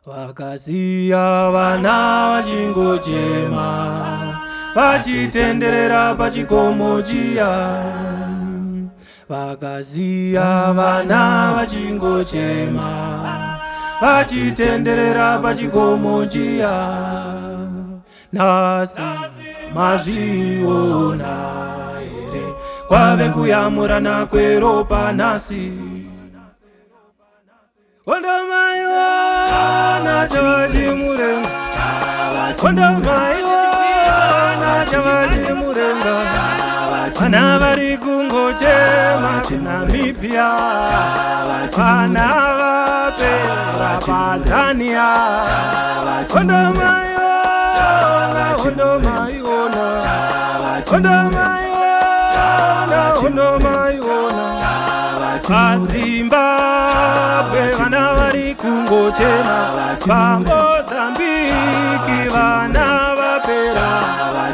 Vakasiya vana vachingochema, vachitenderera pachikomo chiya. Vakasiya vana vachingochema, vachitenderera pachikomo chiya. Nasi mazviona here, kwave kuyamurana kweropa nasi. Kondamaiwana chavachimurenga, kondamaiwana chavachimurenga. Vana vari kungochema kuNamibia, vana vapera paZania. Kondamaiwana, kondamaiwana, kondamaiwana, kondamaiwana. PaZimbabwe vana vari kungochema, paMozambiki vana vapera.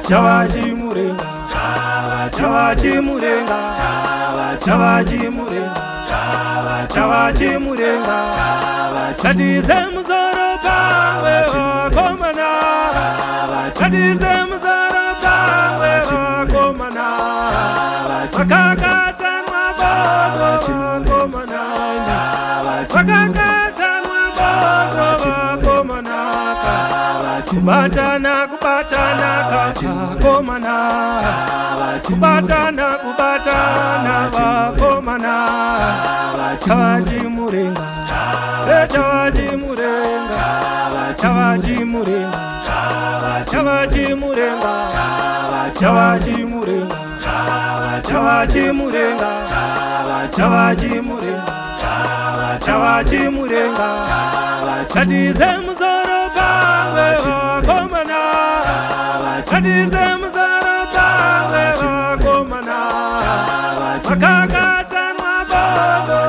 Chavachimurenga, chavachimurenga, chavachimurenga, chavachimurenga. Chatize musoro pamwe vakomana, chatize musoro pamwe vakomana. Vakakatanwa bodo vakomana, vakakatanwa bodo vakomana. Kubatana kubatana vakomana, kubatana kubatana vakomana. Chavachimurenga, chavachimurenga, chavachimurenga, chavachimurenga, chavachimurenga, chavachimurenga, chavachimurenga, chavachimurenga. Chatize musoro pamwe vakomana, chatize musoro pamwe vakomana. Vakakatanwa bodo